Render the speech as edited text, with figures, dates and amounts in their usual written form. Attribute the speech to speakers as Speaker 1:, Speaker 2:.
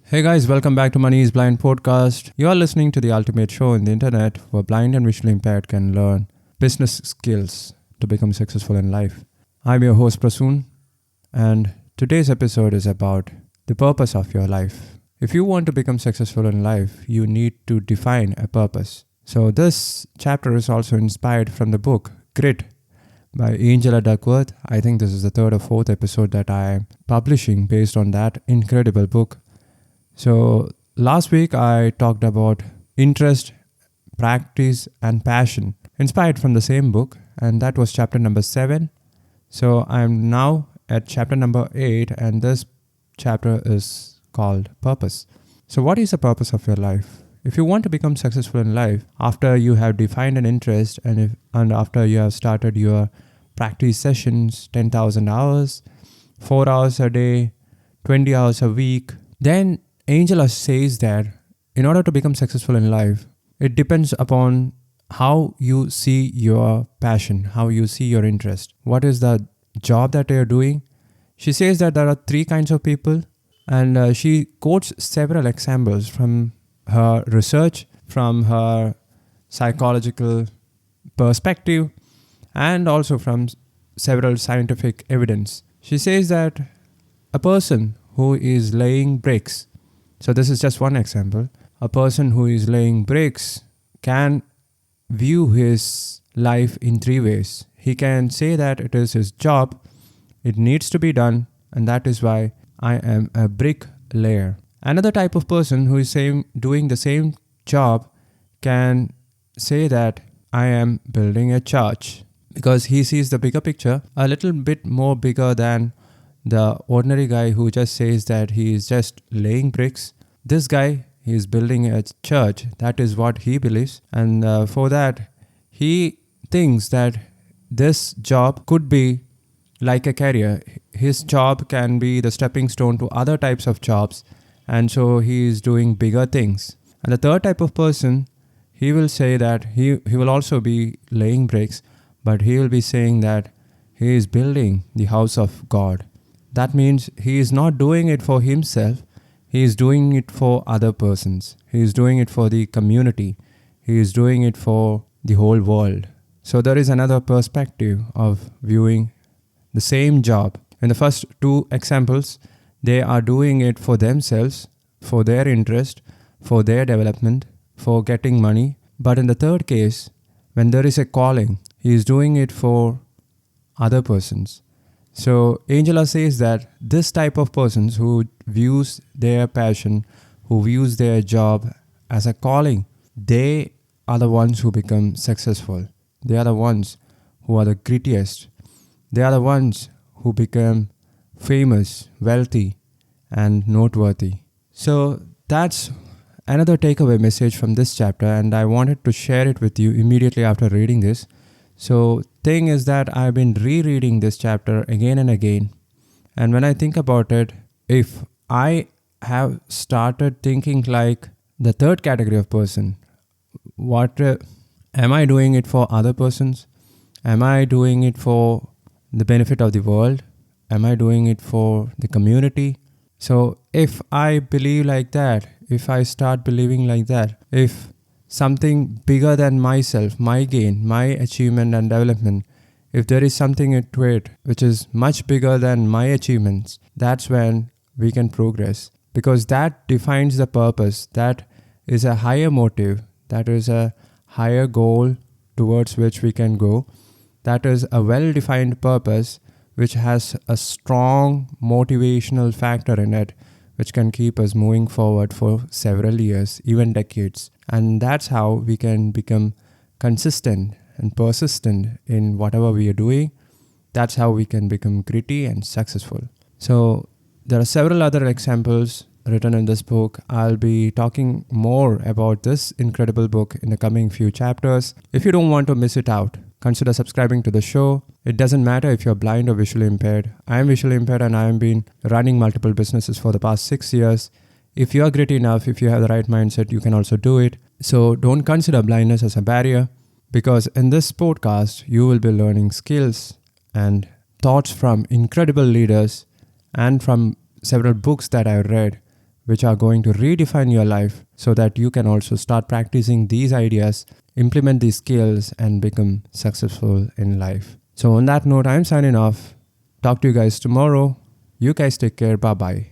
Speaker 1: Hey guys, welcome back to Money is Blind podcast. You are listening to the ultimate show in the internet where blind and visually impaired can learn business skills to become successful in life. I'm your host Prasoon, and today's episode is about the purpose of your life. If you want to become successful in life, you need to define a purpose. So this chapter is also inspired from the book Grit by Angela Duckworth. I think this is the third or fourth episode that I am publishing based on that incredible book. So last week I talked about interest, practice and passion inspired from the same book, and that was chapter number 7. So I'm now at chapter number 8, and this chapter is called purpose. So what is the purpose of your life? If you want to become successful in life, after you have defined an interest and after you have started your practice sessions, 10,000 hours, 4 hours a day, 20 hours a week, then Angela says that in order to become successful in life, it depends upon how you see your passion, how you see your interest. What is the job that you're doing? She says that there are 3 kinds of people, and she quotes several examples from her research, from her psychological perspective, and also from several scientific evidence. She says that a person who is laying bricks, so this is just one example. A person who is laying bricks can view his life in 3 ways. He can say that it is his job, it needs to be done, and that is why I am a bricklayer. Another type of person who is doing the same job can say that I am building a church, because he sees the bigger picture a little bit more bigger than the ordinary guy who just says that he is just laying bricks. This guy, he is building a church. That is what he believes. And for that, he thinks that this job could be like a career. His job can be the stepping stone to other types of jobs. And so he is doing bigger things. And the third type of person, he will say that he will also be laying bricks, but he will be saying that he is building the house of God. That means he is not doing it for himself. He is doing it for other persons. He is doing it for the community. He is doing it for the whole world. So there is another perspective of viewing the same job. In the first 2 examples, they are doing it for themselves, for their interest, for their development, for getting money. But in the third case, when there is a calling, he is doing it for other persons. So Angela says that this type of persons who views their passion, who views their job as a calling, they are the ones who become successful. They are the ones who are the grittiest. They are the ones who become famous, wealthy, and noteworthy. So that's another takeaway message from this chapter, and I wanted to share it with you immediately after reading this. So thing is that I've been rereading this chapter again and again, and when I think about it, if I have started thinking like the third category of person, what am I doing it for other persons? Am I doing it for the benefit of the world? Am I doing it for the community? So if I believe like that, if I start believing like that, if something bigger than myself, my gain, my achievement and development, if there is something into it which is much bigger than my achievements, that's when we can progress, because that defines the purpose. That is a higher motive, that is a higher goal towards which we can go. That is a well-defined purpose which has a strong motivational factor in it, which can keep us moving forward for several years, even decades. And that's how we can become consistent and persistent in whatever we are doing. That's how we can become gritty and successful. So there are several other examples written in this book. I'll be talking more about this incredible book in the coming few chapters. If you don't want to miss it out, consider subscribing to the show. It doesn't matter if you're blind or visually impaired. I am visually impaired, and I have been running multiple businesses for the past 6 years. If you're gritty enough, if you have the right mindset, you can also do it. So don't consider blindness as a barrier, because in this podcast, you will be learning skills and thoughts from incredible leaders and from several books that I read, which are going to redefine your life so that you can also start practicing these ideas, implement these skills, and become successful in life. So on that note, I'm signing off. Talk to you guys tomorrow. You guys take care. Bye-bye.